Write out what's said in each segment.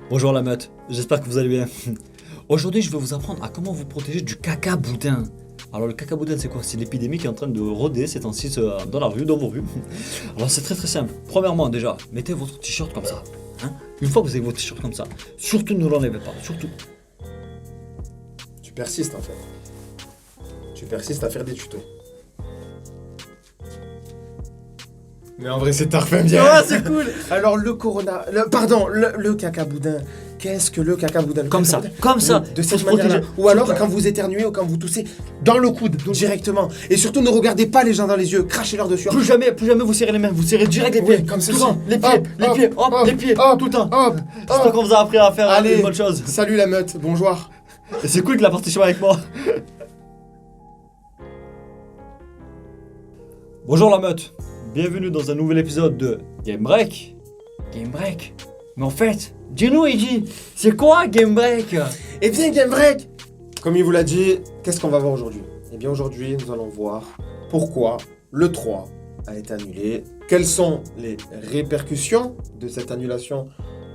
Bonjour la meute, j'espère que vous allez bien. Aujourd'hui, je vais vous apprendre à comment vous protéger du caca boudin. Alors le caca boudin, c'est quoi? C'est l'épidémie qui est en train de rôder ces temps-ci dans la rue, dans vos rues. Alors c'est très simple. Premièrement, déjà, mettez votre t-shirt comme ça. Hein. Une fois que vous avez votre t-shirt comme ça, surtout ne l'enlevez pas, surtout. Tu persistes en fait. Tu persistes à faire des tutos. Mais en vrai, c'est tarfin bien. Ah, c'est cool. Alors le caca boudin. Qu'est-ce que le caca boudin? Comme ça, De cette se manière-là. protéger. Ou alors quand vous éternuez ou quand vous toussez, dans le coude, directement. Et surtout, ne regardez pas les gens dans les yeux, crachez-leur dessus. Plus jamais vous serrez les mains, vous serrez direct les pieds. Ouais, comme tout ceci. le temps. Les pieds, Hop, les hop, pieds, hop, les pieds, hop, tout le temps. Hop, J'espère qu'on vous a appris à faire Allez. une bonne chose. Salut la meute, bonjour. Et c'est cool que la participé avec moi. Bonjour la meute, bienvenue dans un nouvel épisode de Game Break. Game Break. Mais en fait, dis-nous Eiji, c'est quoi Game Break? Eh bien, Game Break, comme il vous l'a dit, qu'est-ce qu'on va voir aujourd'hui? Eh bien, aujourd'hui, nous allons voir pourquoi le 3 a été annulé, quelles sont les répercussions de cette annulation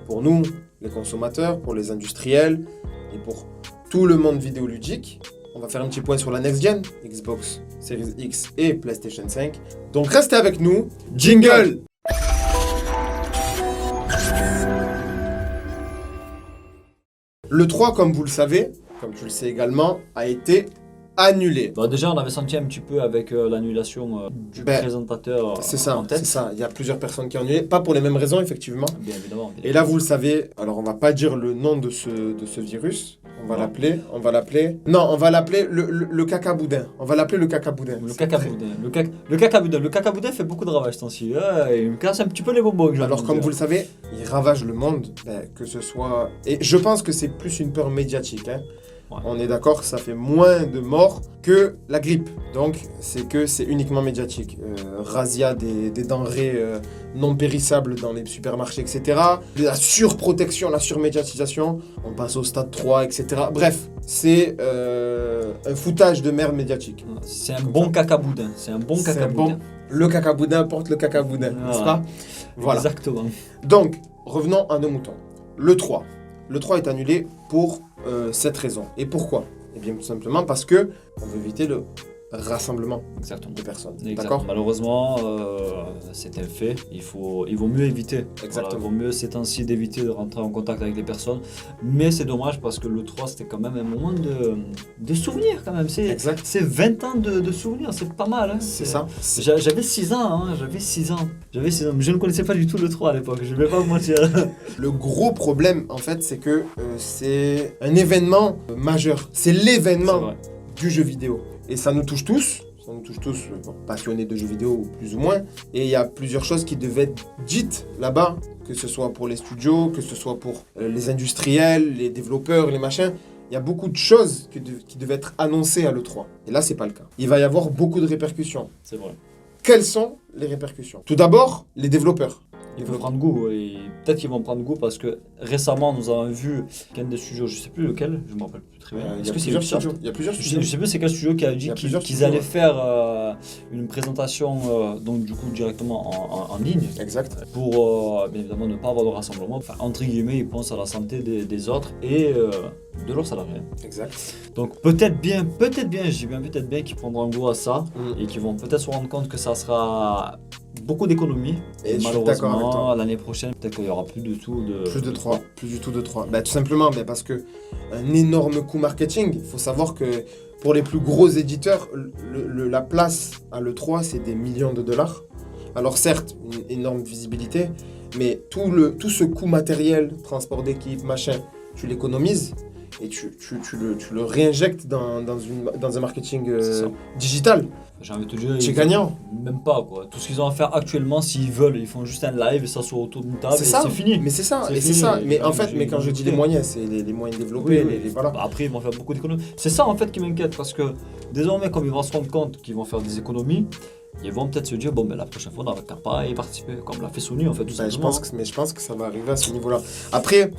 pour nous, les consommateurs, pour les industriels et pour tout le monde vidéoludique. On va faire un petit point sur la next gen, Xbox Series X et PlayStation 5. Donc restez avec nous. Jingle! Le 3, comme vous le savez, comme tu le sais également, a été annulé. Bah déjà on avait senti un petit peu avec l'annulation du présentateur C'est ça, en tête. c'est ça. Il y a plusieurs personnes qui ont annulé, pas pour les mêmes raisons, effectivement. Bien évidemment. Et là, vous le savez, alors on va pas dire le nom de ce virus. On va l'appeler le caca boudin. On va l'appeler le caca boudin. Le caca boudin. Le caca boudin fait beaucoup de ravages ce temps-ci. Il me casse un petit peu les bonbons. Alors comme vous le savez, il ravage le monde, que ce soit... Et je pense que c'est plus une peur médiatique. Hein. Ouais. On est d'accord que ça fait moins de morts que la grippe. Donc c'est uniquement médiatique. Razzia des denrées non périssables dans les supermarchés, etc. La surprotection, la surmédiatisation. On passe au stade 3, etc. Bref, c'est un foutage de merde médiatique. C'est un bon caca boudin. C'est un bon caca boudin. Le caca boudin porte le caca boudin, n'est-ce pas? Voilà. Exactement. Donc, revenons à nos moutons. Le 3 est annulé pour cette raison. Et pourquoi? Eh bien, tout simplement parce que on veut éviter le rassemblement de personnes. D'accord? Malheureusement, c'est un fait. Il vaut mieux éviter. Exactement. Voilà, il vaut mieux ces temps-ci d'éviter de rentrer en contact avec les personnes. Mais c'est dommage parce que le 3, c'était quand même un moment de souvenirs quand même. C'est 20 ans de souvenirs, c'est pas mal. Hein. C'est ça. J'avais 6 ans, hein. J'avais 6 ans. Mais je ne connaissais pas du tout le 3 à l'époque, je vais pas vous mentir. Le gros problème, en fait, c'est que c'est un événement majeur. C'est l'événement du jeu vidéo. Et ça nous touche tous, passionnés de jeux vidéo plus ou moins. Et il y a plusieurs choses qui devaient être dites là-bas, que ce soit pour les studios, que ce soit pour les industriels, les développeurs, les machins. Il y a beaucoup de choses qui devaient être annoncées à l'E3. Et là, c'est pas le cas. Il va y avoir beaucoup de répercussions. C'est vrai. Quelles sont les répercussions? Tout d'abord, les développeurs. Ils vont prendre goût, et peut-être qu'ils vont prendre goût parce que récemment nous avons vu qu'un des studios, je sais plus lequel, je me rappelle plus très bien. Il y a plusieurs studios. Je sais plus c'est quel studio qui a dit qu'ils allaient faire une présentation donc du coup directement en ligne. Exact. Pour bien évidemment ne pas avoir de rassemblement. Enfin, entre guillemets, ils pensent à la santé des autres et de leurs salariés. Exact. Donc peut-être bien, je dis bien peut-être bien qu'ils prendront goût à ça et qu'ils vont peut-être se rendre compte que ça sera beaucoup d'économies. Et malheureusement, l'année prochaine, peut-être qu'il n'y aura plus du tout de 3. Plus du tout de 3. Tout simplement parce que un énorme coût marketing. Il faut savoir que pour les plus gros éditeurs, la place à l'E3, c'est des millions de dollars. Alors certes, une énorme visibilité, mais tout ce coût matériel, transport d'équipe, machin, tu l'économises et tu le réinjectes dans un marketing digital. J'ai envie de te dire, c'est gagnant. Même pas quoi. Tout ce qu'ils ont à faire actuellement, s'ils veulent, ils font juste un live et s'assoient autour d'une table. C'est fini. Mais c'est ça. Mais en fait, quand je dis les moyens, c'est les moyens développés. Voilà. Après, ils vont faire beaucoup d'économies. C'est ça en fait qui m'inquiète parce que désormais, comme ils vont se rendre compte qu'ils vont faire des économies, ils vont peut-être se dire la prochaine fois on n'aura qu'à pas y participer, comme l'a fait Sony en fait. Je pense que ça va arriver à ce niveau-là. Après,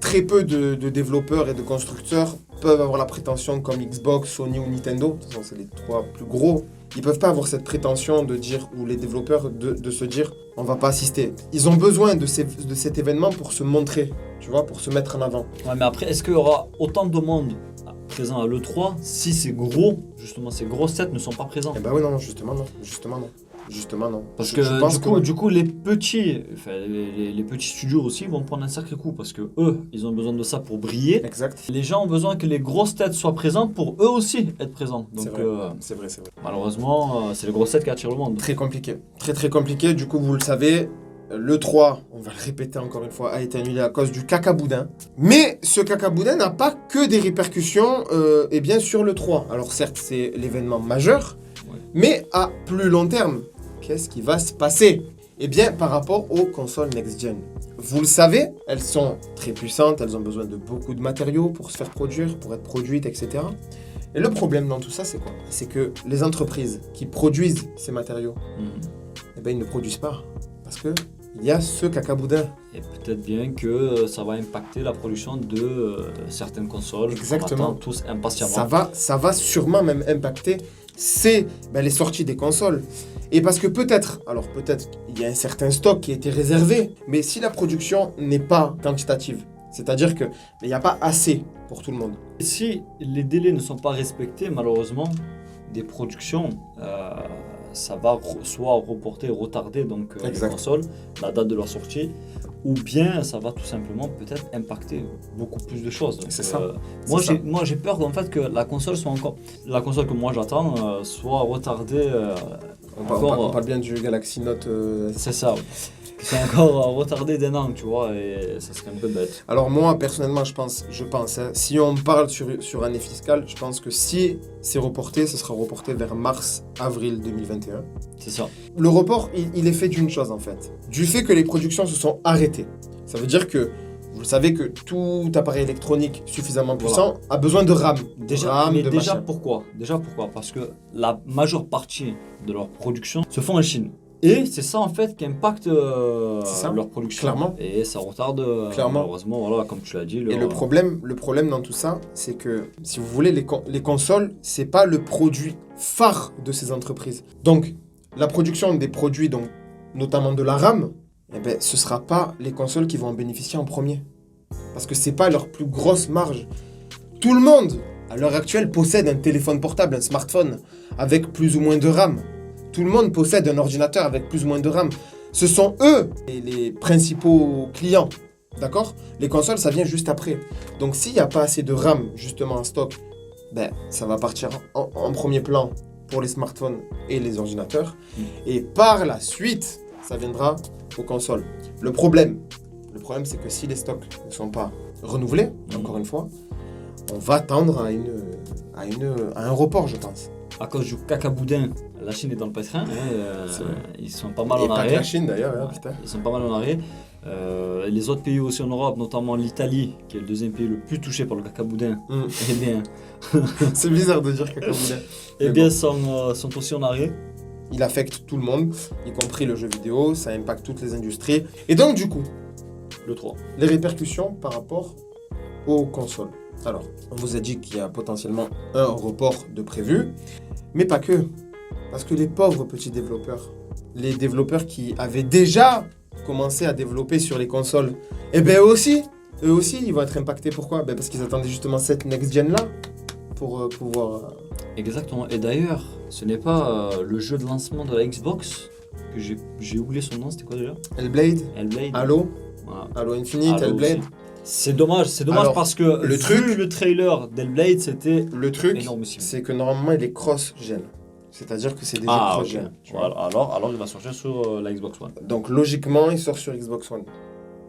très peu de développeurs et de constructeurs peuvent avoir la prétention comme Xbox, Sony ou Nintendo, de toute façon c'est les 3 plus gros, ils peuvent pas avoir cette prétention de dire, ou les développeurs de se dire on va pas assister. Ils ont besoin de cet événement pour se montrer, tu vois, pour se mettre en avant. Ouais, mais après, est-ce qu'il y aura autant de monde présent à l'E3 si ces gros sets ne sont pas présents? Eh ben oui, non, justement non. Justement non. Parce Je que pense du coup les petits, enfin, les petits studios aussi vont prendre un sacré coup parce que eux, ils ont besoin de ça pour briller. Exact. Les gens ont besoin que les grosses têtes soient présentes pour eux aussi être présents. Donc C'est vrai. malheureusement, c'est les grosses têtes qui attirent le monde. Très compliqué. Très compliqué. Du coup, vous le savez, le 3, on va le répéter encore une fois, a été annulé à cause du cacaboudin. Mais ce cacaboudin n'a pas que des répercussions sur le 3. Alors certes, c'est l'événement majeur, mais à plus long terme, qu'est-ce qui va se passer? Eh bien, par rapport aux consoles next-gen. Vous le savez, elles sont très puissantes, elles ont besoin de beaucoup de matériaux pour se faire produire, pour être produites, etc. Et le problème dans tout ça, c'est quoi? C'est que les entreprises qui produisent ces matériaux, eh ben, ils ne produisent pas. Parce que il y a ce cacaboudin. Et peut-être bien que ça va impacter la production de certaines consoles. Exactement. On attend tous impatiemment. Ça va sûrement même impacter les sorties des consoles. Et parce que peut-être il y a un certain stock qui a été réservé, mais si la production n'est pas quantitative, c'est-à-dire qu'il n'y a pas assez pour tout le monde. Si les délais ne sont pas respectés, malheureusement, des productions, ça va soit reporter, retarder donc les consoles, la date de leur sortie, ou bien ça va tout simplement peut-être impacter beaucoup plus de choses. Donc, c'est ça. Moi j'ai peur en fait que la console que moi j'attends soit retardée. On parle bien du Galaxy Note. C'est ça. C'est encore retardé d'un an, tu vois, et ça serait un peu bête. Alors moi, personnellement, je pense, si on parle sur année fiscale, je pense que si c'est reporté, ce sera reporté vers mars-avril 2021. C'est ça. Le report, il est fait d'une chose, en fait. Du fait que les productions se sont arrêtées. Ça veut dire que, vous savez que tout appareil électronique suffisamment puissant a besoin de RAM. Déjà pourquoi? Parce que la majeure partie de leur production se font en Chine. Et c'est ça en fait qui impacte leur production. Clairement. Et ça retarde malheureusement, voilà, comme tu l'as dit. Et le problème dans tout ça, c'est que si vous voulez, les consoles, c'est pas le produit phare de ces entreprises. Donc, la production des produits, donc, notamment de la RAM, eh ben, ce sera pas les consoles qui vont en bénéficier en premier. Parce que c'est pas leur plus grosse marge. Tout le monde, à l'heure actuelle, possède un téléphone portable, un smartphone, avec plus ou moins de RAM. Tout le monde possède un ordinateur avec plus ou moins de RAM. Ce sont eux les principaux clients, d'accord? Les consoles, ça vient juste après. Donc s'il n'y a pas assez de RAM, justement, en stock, ben, ça va partir en premier plan pour les smartphones et les ordinateurs. Et par la suite, ça viendra aux consoles. Le problème, c'est que si les stocks ne sont pas renouvelés, encore une fois, on va tendre à un report, je pense. À cause du cacaboudin, la Chine est dans le pétrin. Ils sont pas mal en arrêt. Et pas que la Chine d'ailleurs, putain. Ils sont pas mal en arrêt. Les autres pays aussi en Europe, notamment l'Italie, qui est le deuxième pays le plus touché par le cacaboudin, eh bien, c'est bizarre de dire cacaboudin. Sont aussi en arrêt. Il affecte tout le monde, y compris le jeu vidéo, ça impacte toutes les industries. Et donc du coup, le 3. Les répercussions par rapport aux consoles. Alors, on vous a dit qu'il y a potentiellement un report de prévu, mais pas que. Parce que les pauvres petits développeurs, les développeurs qui avaient déjà commencé à développer sur les consoles, eh bien eux aussi, ils vont être impactés. Pourquoi? Ben parce qu'ils attendaient justement cette next-gen là pour pouvoir... Exactement. Et d'ailleurs, ce n'est pas le jeu de lancement de la Xbox, que j'ai oublié son nom, c'était quoi déjà? Hellblade. Halo. Voilà. Halo Infinite, Halo Hellblade. Aussi. C'est dommage alors, parce que le trailer d'Hellblade, c'était le truc, énormissime. C'est que normalement il est cross-gen. C'est-à-dire que c'est des jeux cross-gen. Okay. Voilà. Alors il va sortir sur la Xbox One. Donc logiquement, il sort sur Xbox One.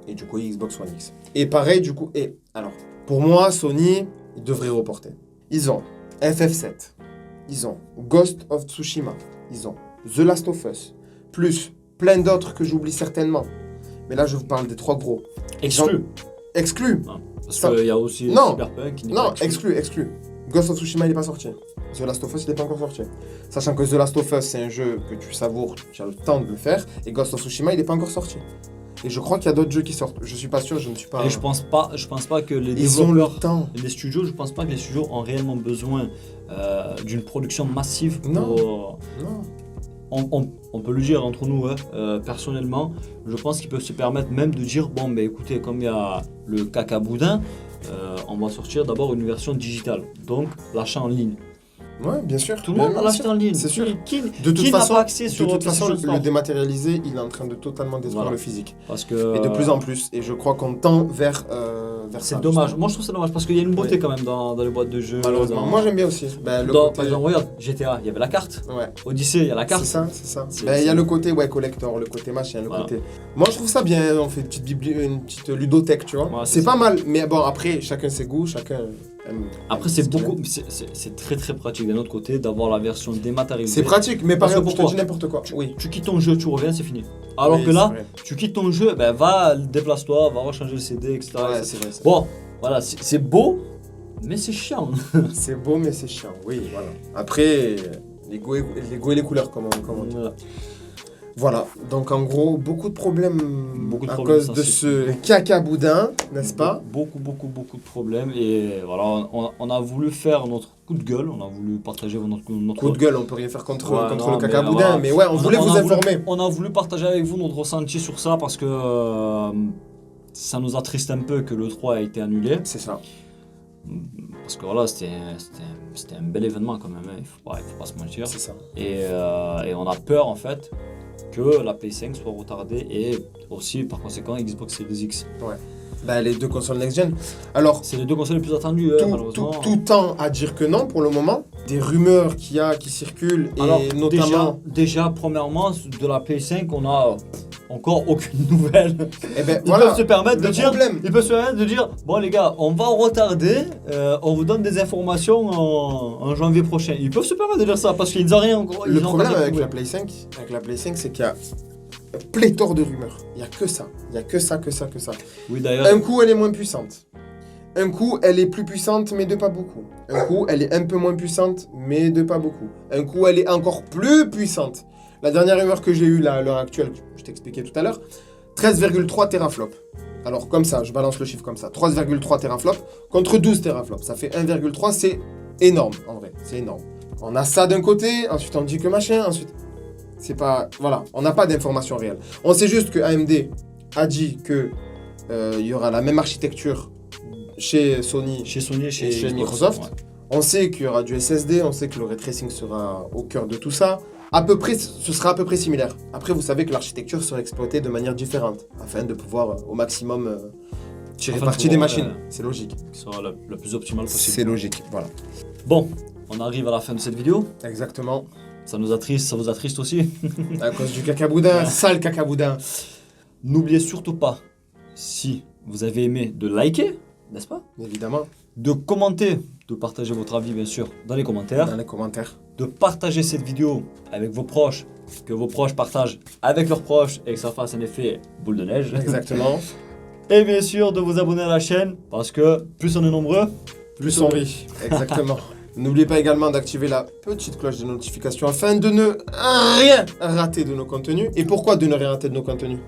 Et du coup, Xbox One X. Et pareil, du coup, alors, pour moi, Sony, ils devraient reporter. Ils ont FF7. Ils ont Ghost of Tsushima. Ils ont The Last of Us. Plus plein d'autres que j'oublie certainement. Mais là, je vous parle des 3 gros. Exclu. Non, parce qu'il y a aussi Cyberpunk qui n'est pas exclu. exclu. Ghost of Tsushima, il n'est pas sorti. The Last of Us, il n'est pas encore sorti. Sachant que The Last of Us, c'est un jeu que tu savoures, tu as le temps de le faire. Et Ghost of Tsushima, il n'est pas encore sorti. Et je crois qu'il y a d'autres jeux qui sortent. Je suis pas sûr, je ne suis pas. Et je pense pas que les Ils ont le développeurs, temps. les studios, je pense pas que les studios ont réellement besoin d'une production massive pour. Non. On peut le dire entre nous, hein, personnellement, je pense qu'ils peuvent se permettre même de dire bon, ben écoutez, comme il y a le caca boudin, on va sortir d'abord une version digitale, donc l'achat en ligne. Ouais, bien sûr. Tout le monde Bien a l'acheté sûr. en ligne. C'est sûr. Qui De toute n'a façon, pas accès de sur toute façon, PlayStation le Store? dématérialisé, il est en train de totalement détruire Voilà. le physique. Parce que Et de plus en plus. Et je crois qu'on tend vers c'est ça. dommage. justement. Moi, je trouve ça dommage parce qu'il y a une beauté Oui. quand même dans les boîtes de jeux. Malheureusement. dans- Moi, j'aime bien aussi. Ben, le dans- côté... Par exemple, regarde, GTA, il y avait la carte. Ouais. Odyssey, il y a la carte. C'est ça, c'est ça. C'est- Ben, il y a c'est- le côté collector, le côté machin, le Voilà. côté. Moi, je trouve ça bien. On fait une petite ludothèque, tu vois. Ouais, c'est c'est pas ça. mal. Mais bon, après, chacun ses goûts, chacun aime. Après, aime c'est ce qu'il beaucoup, aime. c'est très très pratique d'un autre côté d'avoir la version dématérialisée. C'est pratique, mais par Parce que exemple, je te pourquoi dis n'importe quoi. Oui. Tu quittes ton jeu, tu reviens, c'est fini. Alors Oui, que là, c'est vrai. tu quittes ton jeu, ben va, déplace-toi, va rechanger le CD, etc. Ouais, c'est vrai. Bon, voilà, c'est beau, mais c'est chiant. C'est beau, mais c'est chiant. Oui, voilà. Après, les goûts et les couleurs, comme on dit. Voilà. Voilà, donc en gros, beaucoup de problèmes, Beaucoup de à problèmes, cause ça, de c'est ce caca boudin, n'est-ce pas? Beaucoup de problèmes. Et voilà, on a voulu faire notre coup de gueule, on a voulu partager notre Coup de gueule, on peut rien faire contre, Ouais, contre non, le caca mais boudin, voilà. mais ouais, on voulait vous a voulu- informer. on a voulu partager avec vous notre ressenti sur ça parce que ça nous attriste un peu que le 3 a été annulé. C'est ça. Parce que voilà, c'était un bel événement quand même, hein, il faut pas se mentir. C'est ça. Et on a peur en fait que la Play 5 soit retardée et aussi par conséquent Xbox Series X. Bah, les deux consoles next-gen. Alors, C'est les deux consoles les plus attendues, malheureusement. tout tend à dire que non pour le moment. Des rumeurs qu'il y a qui circulent, et Alors, notamment. déjà, premièrement, de la Play 5, on a encore aucune nouvelle. Eh ben Ils voilà. peuvent se permettre de le dire. problème. Ils peuvent se permettre de dire bon les gars, on va retarder, on vous donne des informations en janvier prochain. Ils peuvent se permettre de dire ça parce qu'ils n'ont rien encore. Le ils ont problème encore rien avec prouvé. la Play 5, c'est qu'il y a pléthore de rumeurs. Il n'y a que ça. Il n'y a que ça. Oui d'ailleurs. Un coup, elle est moins puissante. Un coup, elle est plus puissante, mais de pas beaucoup. Un coup, elle est un peu moins puissante, mais de pas beaucoup. Un coup, elle est encore plus puissante. La dernière rumeur que j'ai eue là, à l'heure actuelle, je t'expliquais tout à l'heure, 13,3 teraflops. Alors comme ça, je balance le chiffre comme ça. 13,3 teraflops contre 12 teraflops. Ça fait 1,3, c'est énorme en vrai. C'est énorme. On a ça d'un côté, ensuite on dit que machin, ensuite... C'est pas... Voilà, on n'a pas d'informations réelles. On sait juste que AMD a dit que il y aura la même architecture chez Sony. Chez Sony, Et chez chez Xbox, Microsoft. ouais. On sait qu'il y aura du SSD, on sait que le ray tracing sera au cœur de tout ça. À peu près, ce sera à peu près similaire. Après, vous savez que l'architecture sera exploitée de manière différente, afin de pouvoir au maximum tirer Afin de parti des pouvoir, machines. C'est logique. Qui sera la plus optimale possible. C'est logique, voilà. Bon, on arrive à la fin de cette vidéo. Exactement. Ça nous attriste, ça vous attriste aussi. À cause du cacaboudin, sale cacaboudin. N'oubliez surtout pas, si vous avez aimé, de liker, n'est-ce pas? Évidemment, De commenter, de partager votre avis bien sûr dans les commentaires. dans les commentaires. De partager cette vidéo avec vos proches, que vos proches partagent avec leurs proches et que ça fasse un effet boule de neige. Exactement. Et bien sûr de vous abonner à la chaîne parce que plus on est nombreux, Plus on rit. Exactement. N'oubliez pas également d'activer la petite cloche de notification afin de ne rien rater de nos contenus. Et pourquoi de ne rien rater de nos contenus?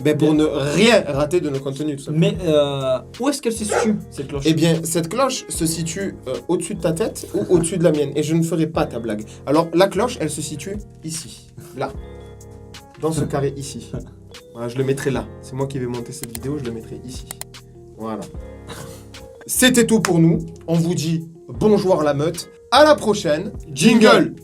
Ben pour ne rien rater de nos contenus, tout simplement. Mais où est-ce qu'elle se situe cette cloche? Eh bien, cette cloche se situe au-dessus de ta tête ou au-dessus de la mienne. Et je ne ferai pas ta blague. Alors, la cloche, elle se situe ici. Là. Dans ce carré ici. Voilà, je le mettrai là. C'est moi qui vais monter cette vidéo, je le mettrai ici. Voilà. C'était tout pour nous. On vous dit bonjour la meute. À la prochaine. Jingle!